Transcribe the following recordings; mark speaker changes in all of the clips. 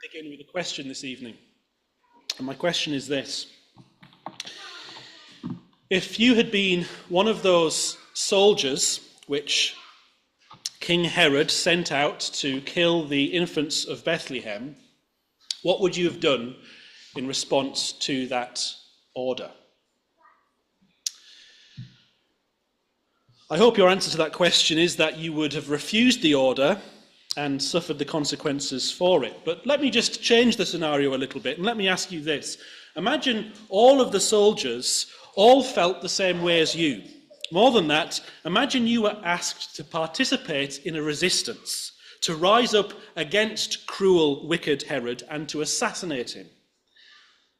Speaker 1: begin with a question this evening. And my question is this. If you had been one of those soldiers which King Herod sent out to kill the infants of Bethlehem, what would you have done in response to that order? I hope your answer to that question is that you would have refused the order and suffered the consequences for it. But let me just change the scenario a little bit and let me ask you this. Imagine all of the soldiers all felt the same way as you. More than that, imagine you were asked to participate in a resistance, to rise up against cruel, wicked Herod and to assassinate him.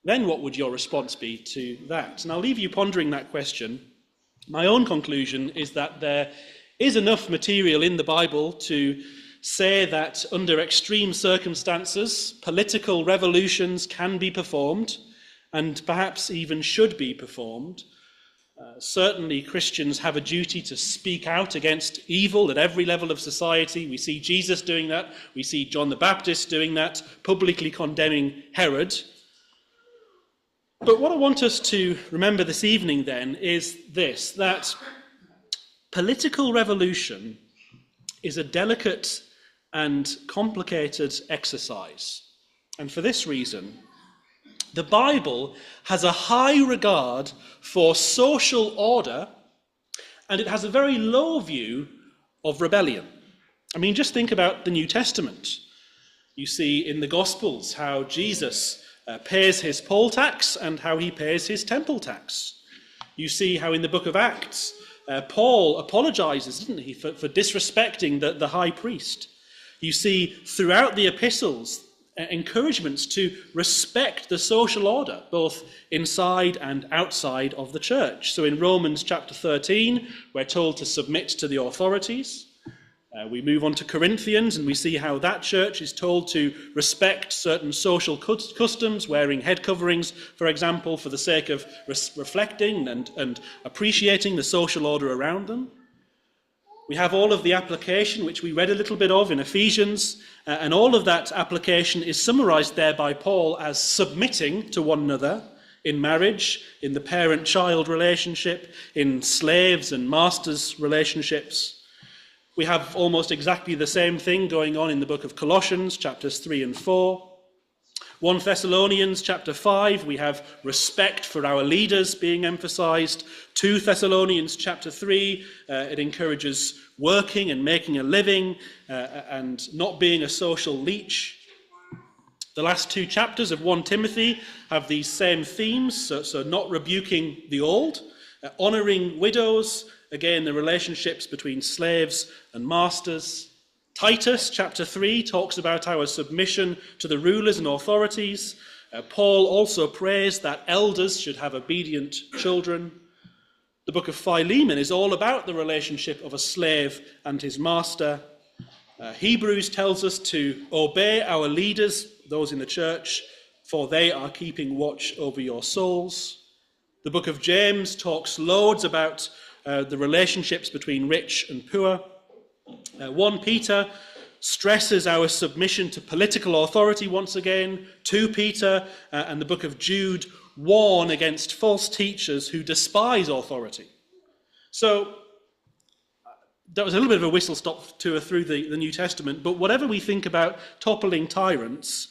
Speaker 1: Then what would your response be to that? And I'll leave you pondering that question. My own conclusion is that there is enough material in the Bible to say that under extreme circumstances, political revolutions can be performed and perhaps even should be performed. Certainly Christians have a duty to speak out against evil at every level of society. We see Jesus doing that. We see John the Baptist doing that, publicly condemning Herod. But what I want us to remember this evening then is this, that political revolution is a delicate and complicated exercise. And for this reason, the Bible has a high regard for social order, and it has a very low view of rebellion. I mean, just think about the New Testament. You see in the Gospels how Jesus pays his poll tax and how he pays his temple tax. You see how in the book of Acts, Paul apologizes, doesn't he, for disrespecting the high priest. You see throughout the epistles encouragements to respect the social order, both inside and outside of the church. So in Romans chapter 13, we're told to submit to the authorities. We move on to Corinthians and we see how that church is told to respect certain social customs, wearing head coverings, for example, for the sake of reflecting and appreciating the social order around them. We have all of the application, which we read a little bit of in Ephesians, and all of that application is summarized there by Paul as submitting to one another in marriage, in the parent-child relationship, in slaves and masters relationships. We have almost exactly the same thing going on in the book of Colossians, chapters 3 and 4. 1 Thessalonians chapter 5, we have respect for our leaders being emphasized. 2 Thessalonians chapter 3, it encourages working and making a living and not being a social leech. The last two chapters of 1 Timothy have these same themes, so not rebuking the old, honoring widows, again the relationships between slaves and masters. Titus chapter 3 talks about our submission to the rulers and authorities. Paul also prays that elders should have obedient children. The book of Philemon is all about the relationship of a slave and his master. Hebrews tells us to obey our leaders, those in the church, for they are keeping watch over your souls. The book of James talks loads about the relationships between rich and poor. 1 Peter stresses our submission to political authority once again. 2 Peter and the book of Jude warn against false teachers who despise authority. So that was a little bit of a whistle-stop tour through the New Testament, but whatever we think about toppling tyrants,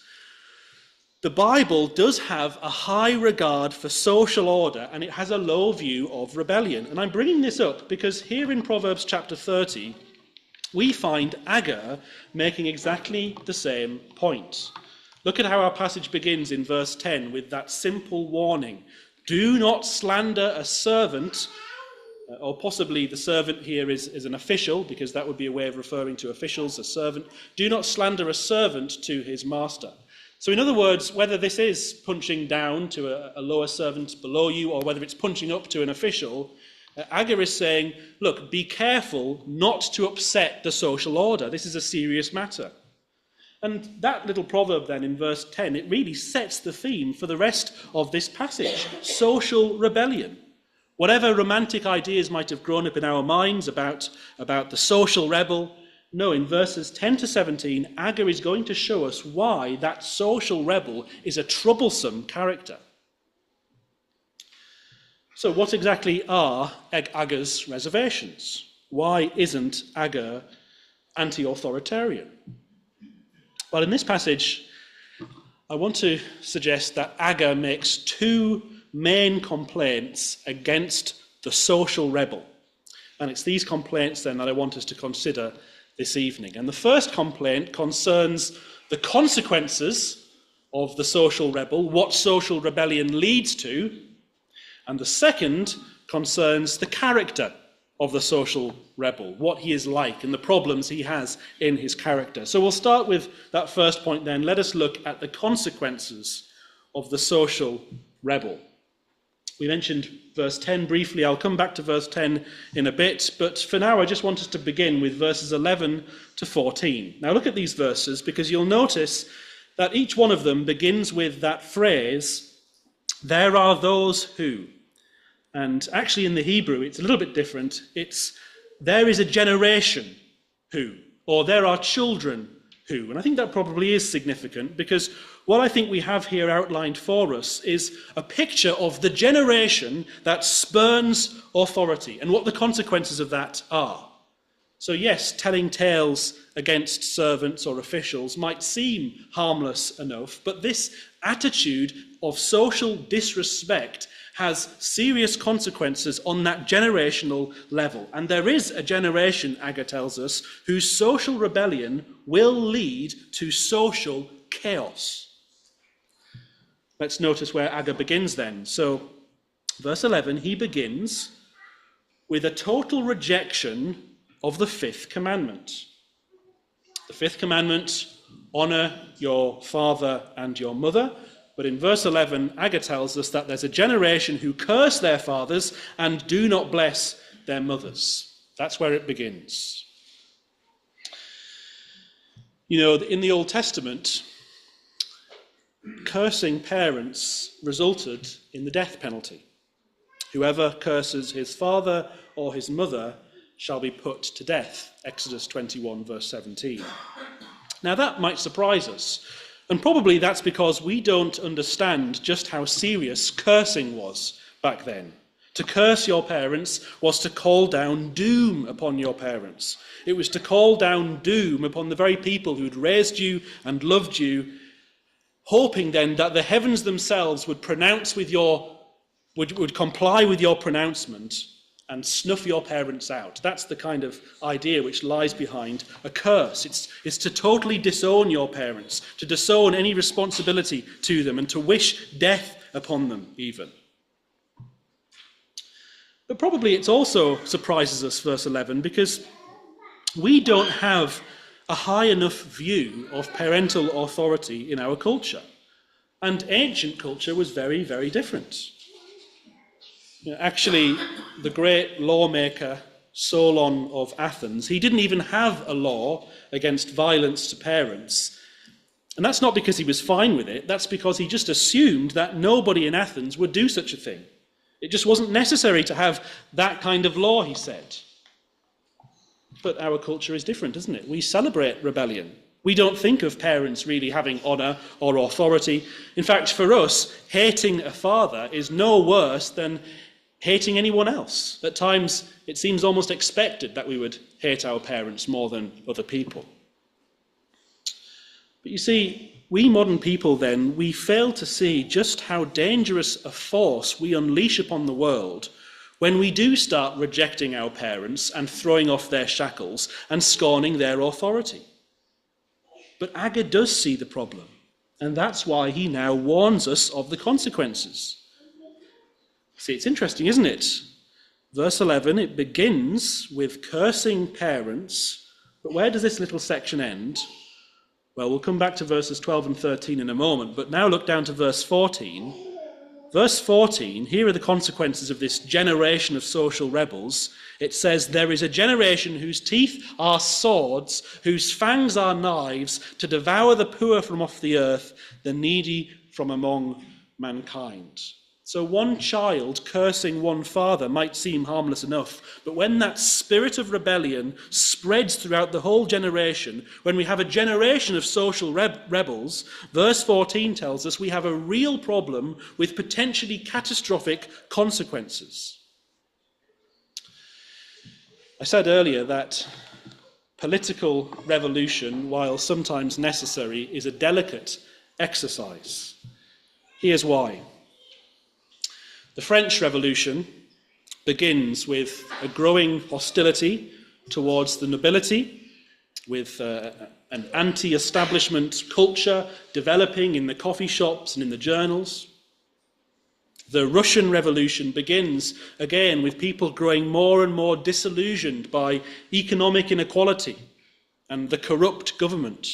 Speaker 1: the Bible does have a high regard for social order, and it has a low view of rebellion. And I'm bringing this up because here in Proverbs chapter 30, we find Agur making exactly the same point. Look at how our passage begins in verse 10 with that simple warning. Do not slander a servant, or possibly the servant here is an official, because that would be a way of referring to officials, a servant. Do not slander a servant to his master. So in other words, whether this is punching down to a lower servant below you, or whether it's punching up to an official, Agur is saying, look, be careful not to upset the social order. This is a serious matter. And that little proverb then in verse 10, it really sets the theme for the rest of this passage. Social rebellion. Whatever romantic ideas might have grown up in our minds about the social rebel, No, in verses 10 to 17, Aga is going to show us why that social rebel is a troublesome character. So what exactly are Aga's reservations? Why isn't Aga anti-authoritarian? Well, in this passage, I want to suggest that Aga makes two main complaints against the social rebel. And it's these complaints then that I want us to consider this evening. And the first complaint concerns the consequences of the social rebel, what social rebellion leads to. And the second concerns the character of the social rebel, what he is like and the problems he has in his character. So we'll start with that first point then. Let us look at the consequences of the social rebel. We mentioned verse 10 briefly. I'll come back to verse 10 in a bit, but for now I just want us to begin with verses 11 to 14. Now look at these verses, because you'll notice that each one of them begins with that phrase, "There are those who." And actually in the Hebrew it's a little bit different. It's, "There is a generation who," or "there are children who." And I think that probably is significant, because what I think we have here outlined for us is a picture of the generation that spurns authority and what the consequences of that are. So yes, telling tales against servants or officials might seem harmless enough, but this attitude of social disrespect has serious consequences on that generational level. And there is a generation, Aga tells us, whose social rebellion will lead to social chaos. Let's notice where Aga begins then. So, verse 11, he begins with a total rejection of the fifth commandment. The fifth commandment, honour your father and your mother. But in verse 11, Aga tells us that there's a generation who curse their fathers and do not bless their mothers. That's where it begins. You know, in the Old Testament, cursing parents resulted in the death penalty. Whoever curses his father or his mother shall be put to death. Exodus 21, verse 17. Now that might surprise us. And probably that's because we don't understand just how serious cursing was back then. To curse your parents was to call down doom upon your parents. It was to call down doom upon the very people who'd raised you and loved you, hoping then that the heavens themselves would would comply with your pronouncement and snuff your parents out. That's the kind of idea which lies behind a curse. It's to totally disown your parents, to disown any responsibility to them, and to wish death upon them even. But probably it also surprises us, verse 11, because we don't have a high enough view of parental authority in our culture. And ancient culture was very, very different. Actually, the great lawmaker Solon of Athens, he didn't even have a law against violence to parents. And that's not because he was fine with it, that's because he just assumed that nobody in Athens would do such a thing. It just wasn't necessary to have that kind of law, he said. But our culture is different, isn't it? We celebrate rebellion. We don't think of parents really having honour or authority. In fact, for us, hating a father is no worse than hating anyone else. At times, it seems almost expected that we would hate our parents more than other people. But you see, we modern people then, we fail to see just how dangerous a force we unleash upon the world when we do start rejecting our parents and throwing off their shackles and scorning their authority. But Aga does see the problem, and that's why he now warns us of the consequences. See, it's interesting, isn't it? Verse 11, it begins with cursing parents, but where does this little section end? Well, we'll come back to verses 12 and 13 in a moment, but now look down to verse 14. Verse 14, here are the consequences of this generation of social rebels. It says, "There is a generation whose teeth are swords, whose fangs are knives, to devour the poor from off the earth, the needy from among mankind." So one child cursing one father might seem harmless enough, but when that spirit of rebellion spreads throughout the whole generation, when we have a generation of social rebels, verse 14 tells us we have a real problem with potentially catastrophic consequences. I said earlier that political revolution, while sometimes necessary, is a delicate exercise. Here's why. The French Revolution begins with a growing hostility towards the nobility, with an anti-establishment culture developing in the coffee shops and in the journals. The Russian Revolution begins again with people growing more and more disillusioned by economic inequality and the corrupt government.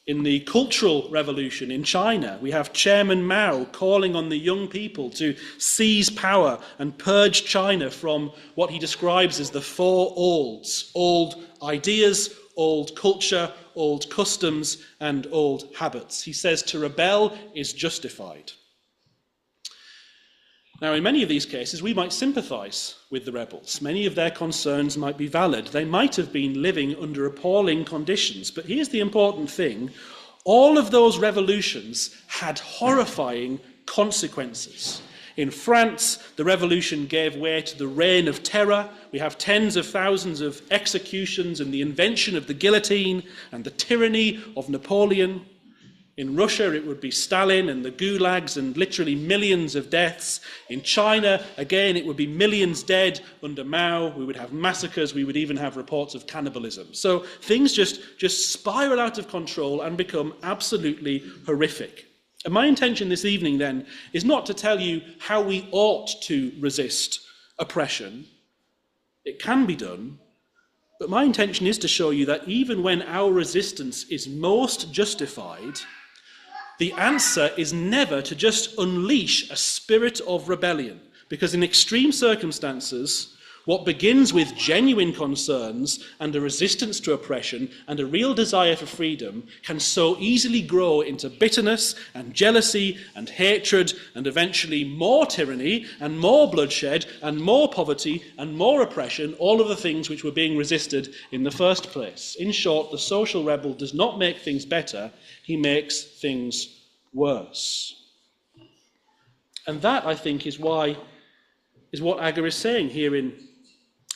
Speaker 1: In the Cultural Revolution in China, we have Chairman Mao calling on the young people to seize power and purge China from what he describes as the four olds: old ideas, old culture, old customs, and old habits. He says to rebel is justified. Now, in many of these cases, we might sympathise with the rebels. Many of their concerns might be valid. They might have been living under appalling conditions. But here's the important thing. All of those revolutions had horrifying consequences. In France, the revolution gave way to the reign of terror. We have tens of thousands of executions and the invention of the guillotine and the tyranny of Napoleon. In Russia, it would be Stalin and the gulags and literally millions of deaths. In China, again, it would be millions dead under Mao. We would have massacres. We would even have reports of cannibalism. So things just spiral out of control and become absolutely horrific. And my intention this evening, then, is not to tell you how we ought to resist oppression. It can be done. But my intention is to show you that even when our resistance is most justified, the answer is never to just unleash a spirit of rebellion, because in extreme circumstances, what begins with genuine concerns and a resistance to oppression and a real desire for freedom can so easily grow into bitterness and jealousy and hatred and eventually more tyranny and more bloodshed and more poverty and more oppression, all of the things which were being resisted in the first place. In short, the social rebel does not make things better, he makes things worse. And that, I think, is what Agur is saying here in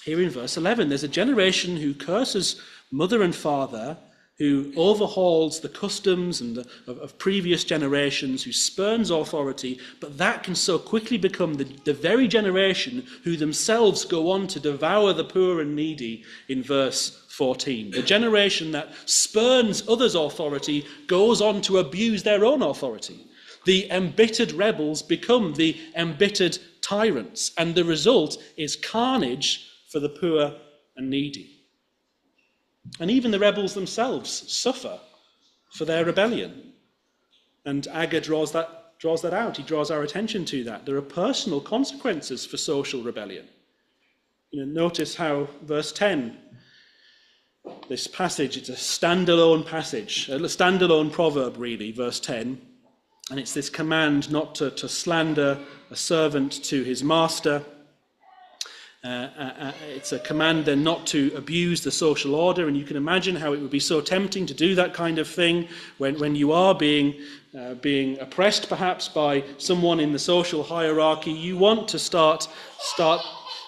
Speaker 1: verse 11. There's a generation who curses mother and father, who overhauls the customs of previous generations, who spurns authority, but that can so quickly become the very generation who themselves go on to devour the poor and needy in verse 14. The generation that spurns others' authority goes on to abuse their own authority. The embittered rebels become the embittered tyrants, and the result is carnage for the poor and needy. And even the rebels themselves suffer for their rebellion. And Agur draws that out. He draws our attention to that. There are personal consequences for social rebellion. Notice how verse 10, this passage, it's a standalone passage, a standalone proverb really, verse 10. And it's this command not to slander a servant to his master. It's a command then not to abuse the social order, and you can imagine how it would be so tempting to do that kind of thing when you are being oppressed perhaps by someone in the social hierarchy. You want to start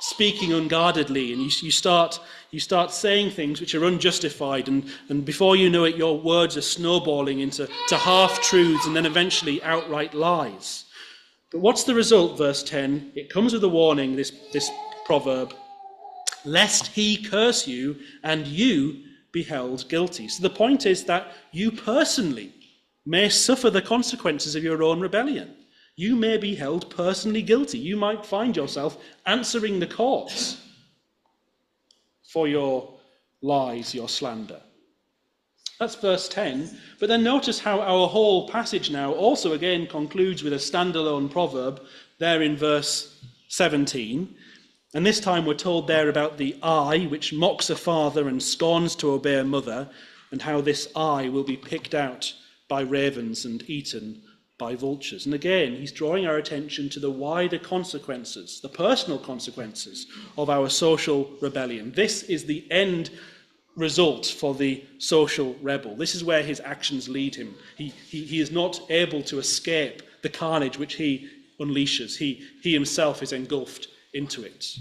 Speaker 1: speaking unguardedly, and you start saying things which are unjustified, and before you know it, your words are snowballing into half-truths and then eventually outright lies. But what's the result, verse 10? It comes with a warning, this proverb, lest he curse you and you be held guilty. So the point is that you personally may suffer the consequences of your own rebellion. You may be held personally guilty. You might find yourself answering the courts for your lies, your slander. That's verse 10. But then notice how our whole passage now also again concludes with a standalone proverb there in verse 17. And this time we're told there about the eye, which mocks a father and scorns to obey a mother, and how this eye will be picked out by ravens and eaten by vultures. And again, he's drawing our attention to the wider consequences, the personal consequences of our social rebellion. This is the end result for the social rebel. This is where his actions lead him. He is not able to escape the carnage which he unleashes. He himself is engulfed into it.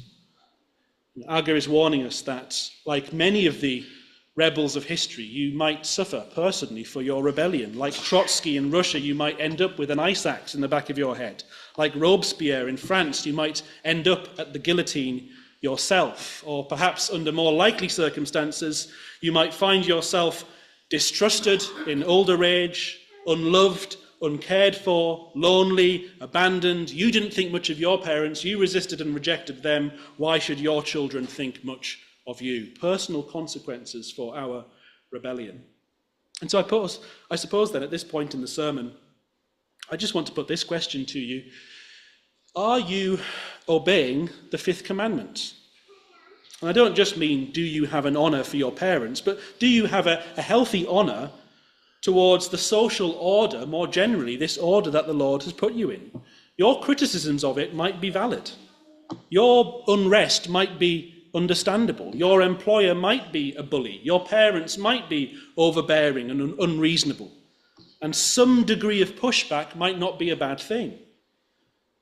Speaker 1: Aga is warning us that, like many of the rebels of history, you might suffer personally for your rebellion. Like Trotsky in Russia, you might end up with an ice axe in the back of your head. Like Robespierre in France, you might end up at the guillotine yourself. Or perhaps under more likely circumstances, you might find yourself distrusted in older age, unloved, uncared for, lonely, abandoned. You didn't think much of your parents. You resisted and rejected them. Why should your children think much of you? Personal consequences for our rebellion. And so I suppose then at this point in the sermon, I just want to put this question to you. Are you obeying the fifth commandment? And I don't just mean, do you have an honour for your parents, but do you have a healthy honour towards the social order, more generally, this order that the Lord has put you in? Your criticisms of it might be valid. Your unrest might be understandable. Your employer might be a bully. Your parents might be overbearing and unreasonable. And some degree of pushback might not be a bad thing.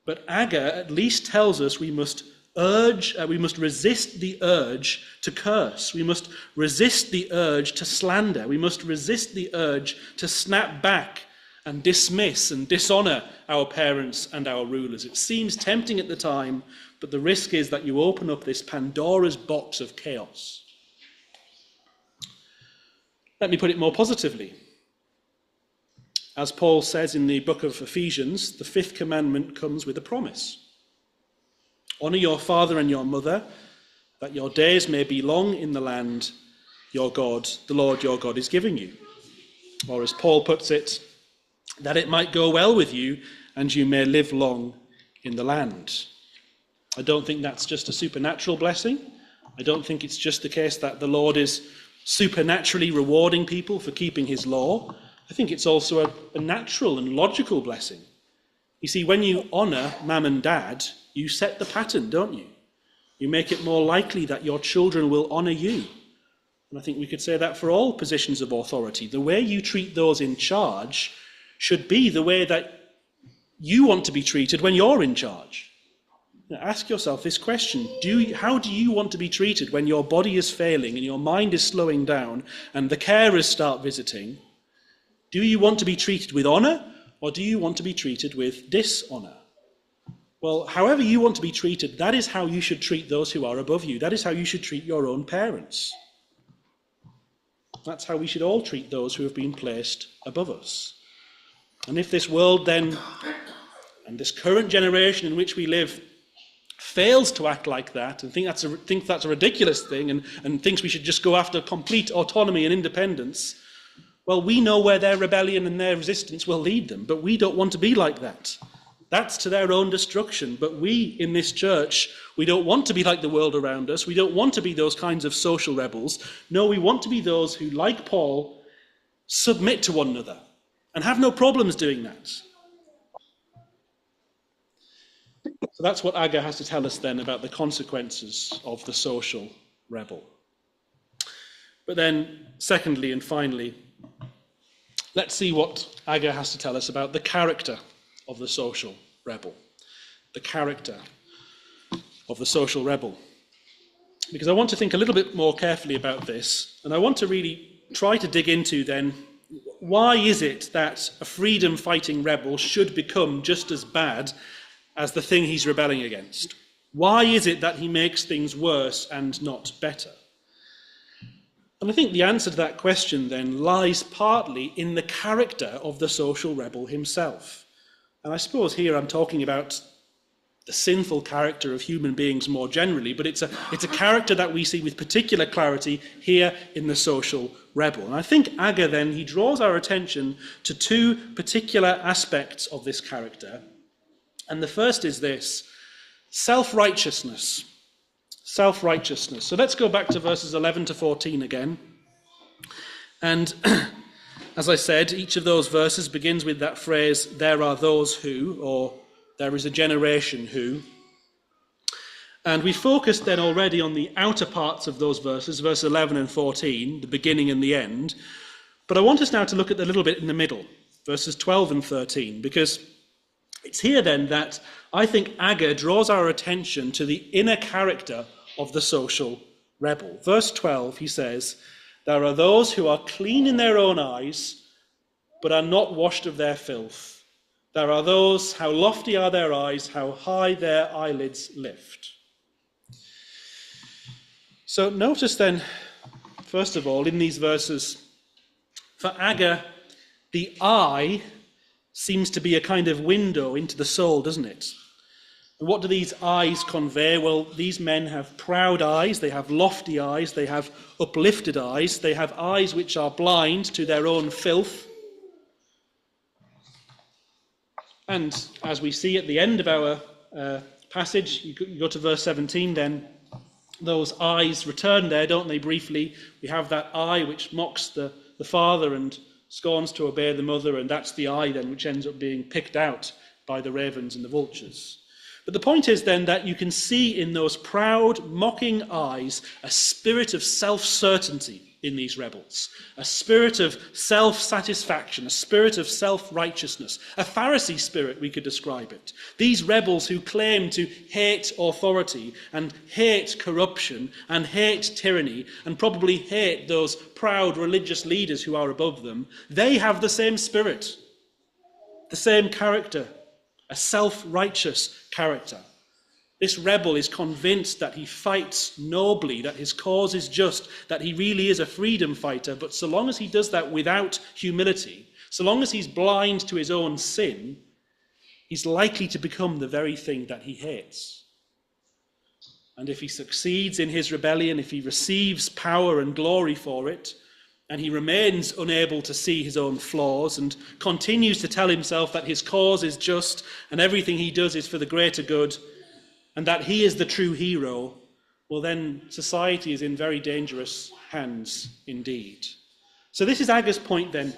Speaker 1: But Aga at least tells us we must resist the urge to curse. We must resist the urge to slander. We must resist the urge to snap back and dismiss and dishonour our parents and our rulers. It seems tempting at the time, but the risk is that you open up this Pandora's box of chaos. Let me put it more positively. As Paul says in the book of Ephesians, the fifth commandment comes with a promise. Honour your father and your mother, that your days may be long in the land your God, the Lord your God, is giving you. Or as Paul puts it, that it might go well with you and you may live long in the land. I don't think that's just a supernatural blessing. I don't think it's just the case that the Lord is supernaturally rewarding people for keeping his law. I think it's also a natural and logical blessing. You see, when you honour mum and dad, you set the pattern, don't you? You make it more likely that your children will honour you. And I think we could say that for all positions of authority. The way you treat those in charge should be the way that you want to be treated when you're in charge. Now, ask yourself this question. How do you want to be treated when your body is failing and your mind is slowing down and the carers start visiting? Do you want to be treated with honour, or do you want to be treated with dishonour? Well, however you want to be treated, that is how you should treat those who are above you. That is how you should treat your own parents. That's how we should all treat those who have been placed above us. And if this world then, and this current generation in which we live, fails to act like that and thinks that's a ridiculous thing and thinks we should just go after complete autonomy and independence, well, we know where their rebellion and their resistance will lead them, but we don't want to be like that. That's to their own destruction. But we in this church, we don't want to be like the world around us. We don't want to be those kinds of social rebels. No, we want to be those who, like Paul, submit to one another and have no problems doing that. So that's what Aga has to tell us then about the consequences of the social rebel. But then, secondly and finally, let's see what Aga has to tell us about the character of the social rebel. The character of the social rebel. Because I want to think a little bit more carefully about this, and I want to really try to dig into then, why is it that a freedom-fighting rebel should become just as bad as the thing he's rebelling against? Why is it that he makes things worse and not better? And I think the answer to that question then lies partly in the character of the social rebel himself. And I suppose here I'm talking about the sinful character of human beings more generally, but it's a character that we see with particular clarity here in the social rebel. And I think Aga then, he draws our attention to two particular aspects of this character. And the first is this: self-righteousness. Self-righteousness. So let's go back to verses 11 to 14 again. And As I said, each of those verses begins with that phrase, there are those who, or there is a generation who. And we focused then already on the outer parts of those verses, verse 11 and 14, the beginning and the end. But I want us now to look at the little bit in the middle, verses 12 and 13, because it's here then that I think Agger draws our attention to the inner character of the social rebel. Verse 12, he says, there are those who are clean in their own eyes, but are not washed of their filth. There are those, how lofty are their eyes, how high their eyelids lift. So notice then, first of all, in these verses, for Agger, the eye seems to be a kind of window into the soul, doesn't it? And what do these eyes convey? Well, these men have proud eyes, they have lofty eyes, they have uplifted eyes, they have eyes which are blind to their own filth. And as we see at the end of our passage, you go to verse 17 then, those eyes return there, don't they, briefly? We have that eye which mocks the father and scorns to obey the mother, and that's the eye then which ends up being picked out by the ravens and the vultures. But the point is then that you can see in those proud, mocking eyes a spirit of self-certainty in these rebels, a spirit of self-satisfaction, a spirit of self-righteousness, a Pharisee spirit, we could describe it. These rebels who claim to hate authority and hate corruption and hate tyranny and probably hate those proud religious leaders who are above them, they have the same spirit, the same character, a self-righteous character. This rebel is convinced that he fights nobly, that his cause is just, that he really is a freedom fighter, but so long as he does that without humility, so long as he's blind to his own sin, he's likely to become the very thing that he hates. And if he succeeds in his rebellion, if he receives power and glory for it, and he remains unable to see his own flaws and continues to tell himself that his cause is just and everything he does is for the greater good, and that he is the true hero, well then society is in very dangerous hands indeed. So this is Agger's point then.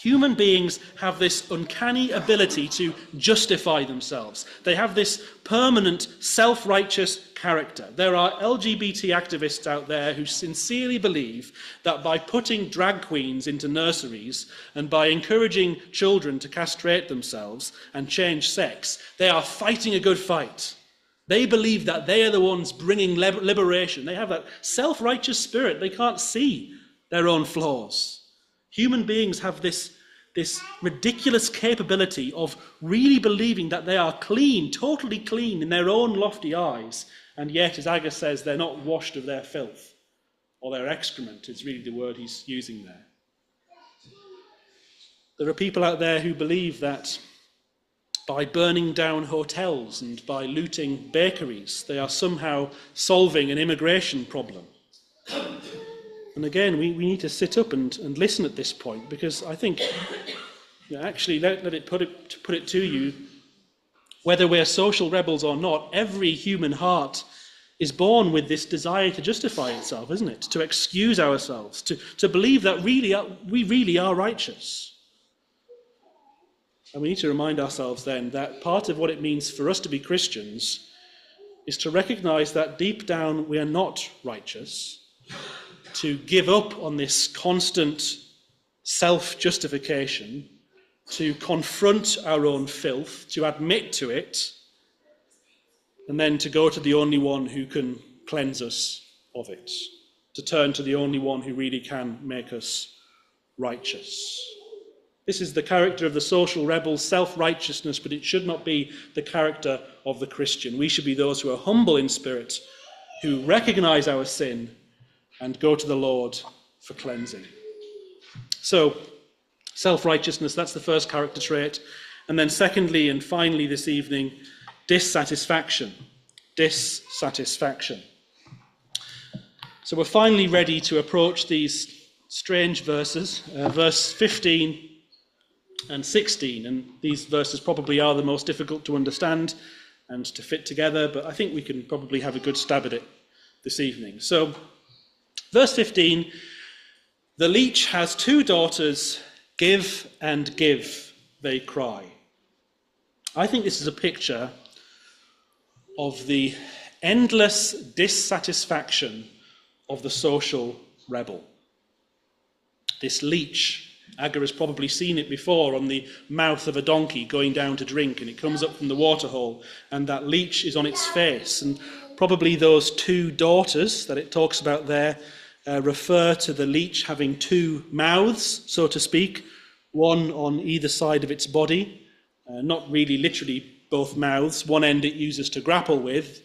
Speaker 1: Human beings have this uncanny ability to justify themselves. They have this permanent self-righteous character. There are LGBT activists out there who sincerely believe that by putting drag queens into nurseries and by encouraging children to castrate themselves and change sex, they are fighting a good fight. They believe that they are the ones bringing liberation. They have that self-righteous spirit. They can't see their own flaws. Human beings have this ridiculous capability of really believing that they are clean, totally clean in their own lofty eyes, and yet, as Agger says, they're not washed of their filth, or their excrement is really the word he's using there. There are people out there who believe that by burning down hotels and by looting bakeries, they are somehow solving an immigration problem. And again, we need to sit up and listen at this point, because I think, actually, let it put it to you, whether we're social rebels or not, every human heart is born with this desire to justify itself, isn't it? To excuse ourselves, to believe that we really are righteous. And we need to remind ourselves then that part of what it means for us to be Christians is to recognize that deep down we are not righteous, to give up on this constant self-justification, to confront our own filth, to admit to it, and then to go to the only one who can cleanse us of it, to turn to the only one who really can make us righteous. This is the character of the social rebel, self-righteousness, but it should not be the character of the Christian. We should be those who are humble in spirit, who recognize our sin, and go to the Lord for cleansing. So, self-righteousness, that's the first character trait. And then secondly and finally this evening, dissatisfaction. Dissatisfaction. So we're finally ready to approach these strange verses, verse 15 and 16. And these verses probably are the most difficult to understand and to fit together, but I think we can probably have a good stab at it this evening. So, verse 15, the leech has two daughters, Give and give, they cry. I think this is a picture of the endless dissatisfaction of the social rebel. This leech, Agur has probably seen it before on the mouth of a donkey going down to drink, and it comes up from the waterhole, and that leech is on its face. And probably those two daughters that it talks about there refer to the leech having two mouths, so to speak, one on either side of its body, not really literally both mouths. One end it uses to grapple with,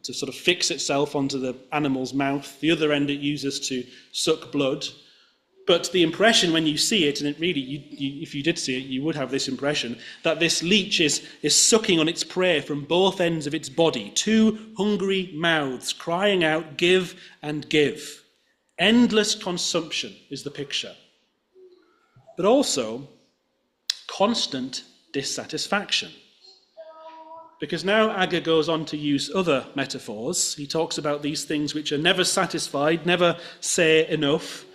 Speaker 1: to sort of fix itself onto the animal's mouth. The other end it uses to suck blood. But the impression when you see it, and it really, if you did see it, you would have this impression, that this leech is sucking on its prey from both ends of its body. Two hungry mouths crying out, give and give. Endless consumption is the picture. But also constant dissatisfaction. Because now Agur goes on to use other metaphors. He talks about these things which are never satisfied, never say enough.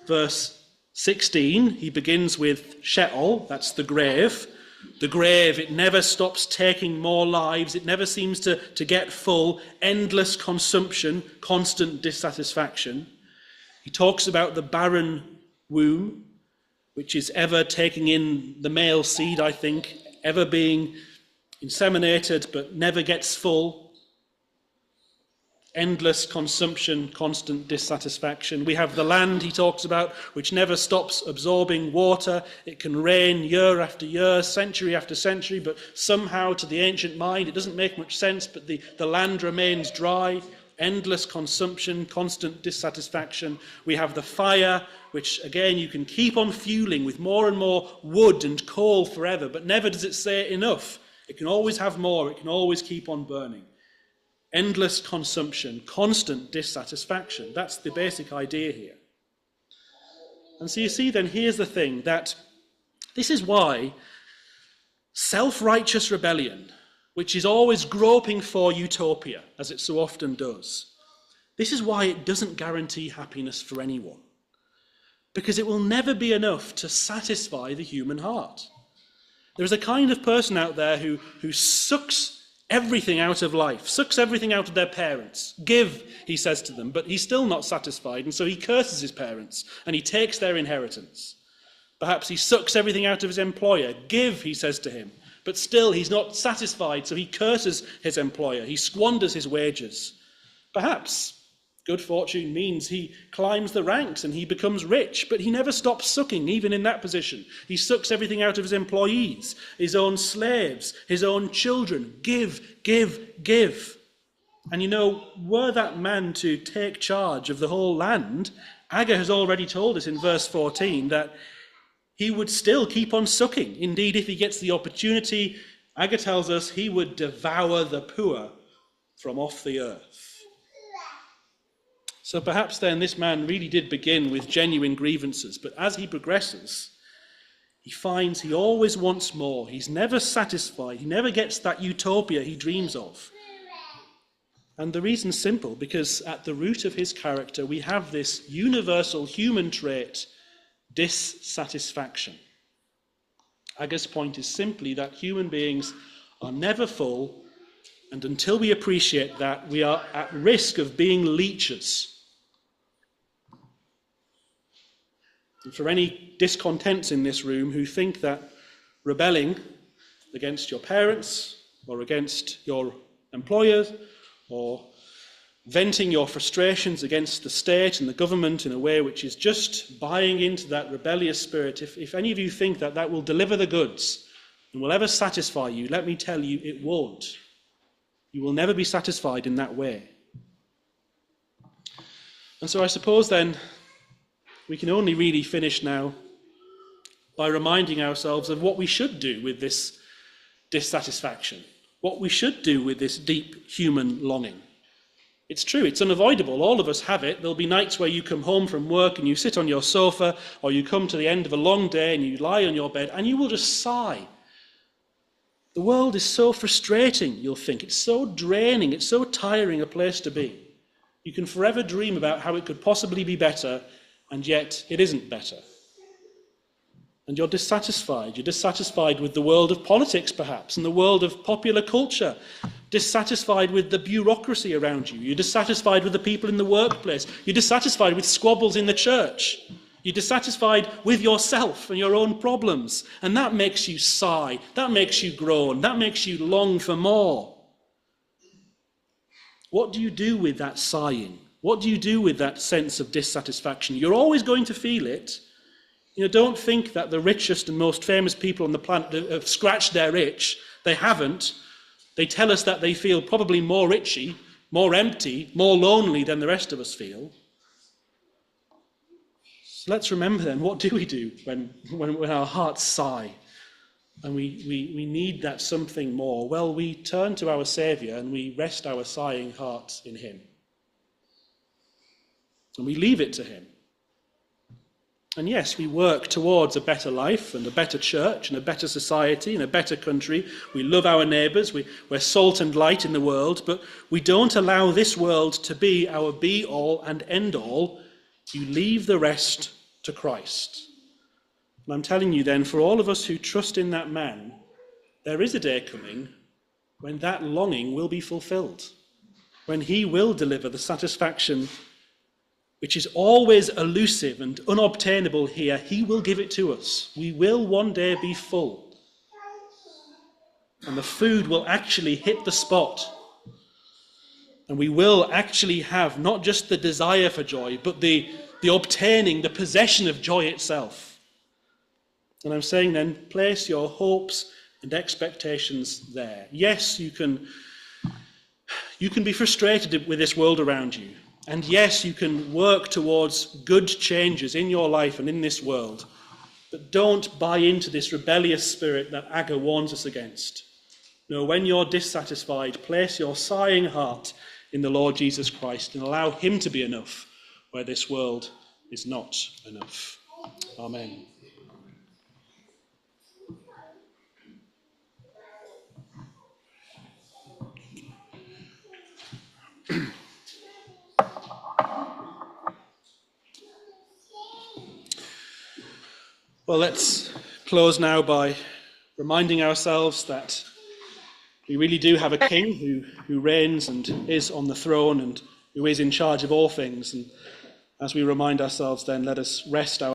Speaker 1: Verse 16, he begins with Sheol, that's the grave. The grave, it never stops taking more lives. It never seems to get full. Endless consumption, constant dissatisfaction. He talks about the barren womb, which is ever taking in the male seed, I think, ever being inseminated but never gets full. Endless consumption, constant dissatisfaction. We have the land he talks about, which never stops absorbing water. It can rain year after year, century after century, but somehow to the ancient mind it doesn't make much sense, but the land remains dry. Endless consumption, constant dissatisfaction. We have the fire, which again you can keep on fueling with more and more wood and coal forever, but never does it say enough. It can always have more, it can always keep on burning. Endless consumption, constant dissatisfaction. That's the basic idea here. And so you see then, here's the thing, that this is why self-righteous rebellion, which is always groping for utopia, as it so often does, this is why it doesn't guarantee happiness for anyone. Because it will never be enough to satisfy the human heart. There's a kind of person out there who sucks everything out of life, sucks everything out of their parents. Give, he says to them, but he's still not satisfied, and so he curses his parents, and he takes their inheritance. Perhaps he sucks everything out of his employer. Give, he says to him, but still he's not satisfied, so he curses his employer. He squanders his wages. Perhaps good fortune means he climbs the ranks and he becomes rich, but he never stops sucking, even in that position. He sucks everything out of his employees, his own slaves, his own children. Give, give, give. And you know, were that man to take charge of the whole land, Agur has already told us in verse 14 that he would still keep on sucking. Indeed, if he gets the opportunity, Agur tells us he would devour the poor from off the earth. So perhaps then this man really did begin with genuine grievances, but as he progresses, he finds he always wants more. He's never satisfied. He never gets that utopia he dreams of. And the reason's simple, because at the root of his character we have this universal human trait, dissatisfaction. Agur's point is simply that human beings are never full, and until we appreciate that, we are at risk of being leeches. And for any discontents in this room who think that rebelling against your parents or against your employers or venting your frustrations against the state and the government in a way which is just buying into that rebellious spirit, if any of you think that that will deliver the goods and will ever satisfy you, let me tell you, it won't. You will never be satisfied in that way. And so I suppose then we can only really finish now by reminding ourselves of what we should do with this dissatisfaction, what we should do with this deep human longing. It's true, it's unavoidable. All of us have it. There'll be nights where you come home from work and you sit on your sofa, or you come to the end of a long day and you lie on your bed and you will just sigh. The world is so frustrating, you'll think. It's so draining, it's so tiring a place to be. You can forever dream about how it could possibly be better, and yet it isn't better. And you're dissatisfied. You're dissatisfied with the world of politics, perhaps, and the world of popular culture. Dissatisfied with the bureaucracy around you. You're dissatisfied with the people in the workplace. You're dissatisfied with squabbles in the church. You're dissatisfied with yourself and your own problems. And that makes you sigh. That makes you groan. That makes you long for more. What do you do with that sighing? What do you do with that sense of dissatisfaction? You're always going to feel it. Don't think that the richest and most famous people on the planet have scratched their itch. They haven't. They tell us that they feel probably more itchy, more empty, more lonely than the rest of us feel. So let's remember then, what do we do when our hearts sigh and we need that something more? Well, we turn to our Saviour and we rest our sighing hearts in him. And we leave it to him. And yes, we work towards a better life and a better church and a better society and a better country. We love our neighbours. We're salt and light in the world, but we don't allow this world to be our be-all and end-all. You leave the rest to Christ. And I'm telling you then, for all of us who trust in that man, there is a day coming when that longing will be fulfilled, when he will deliver the satisfaction which is always elusive and unobtainable here. He will give it to us. We will one day be full. And the food will actually hit the spot. And we will actually have not just the desire for joy, but the obtaining, the possession of joy itself. And I'm saying then, place your hopes and expectations there. Yes, you can be frustrated with this world around you. And yes, you can work towards good changes in your life and in this world. But don't buy into this rebellious spirit that Agur warns us against. No, when you're dissatisfied, place your sighing heart in the Lord Jesus Christ and allow him to be enough where this world is not enough. Amen. Well, let's close now by reminding ourselves that we really do have a king who reigns and is on the throne and who is in charge of all things. And as we remind ourselves then, let us rest our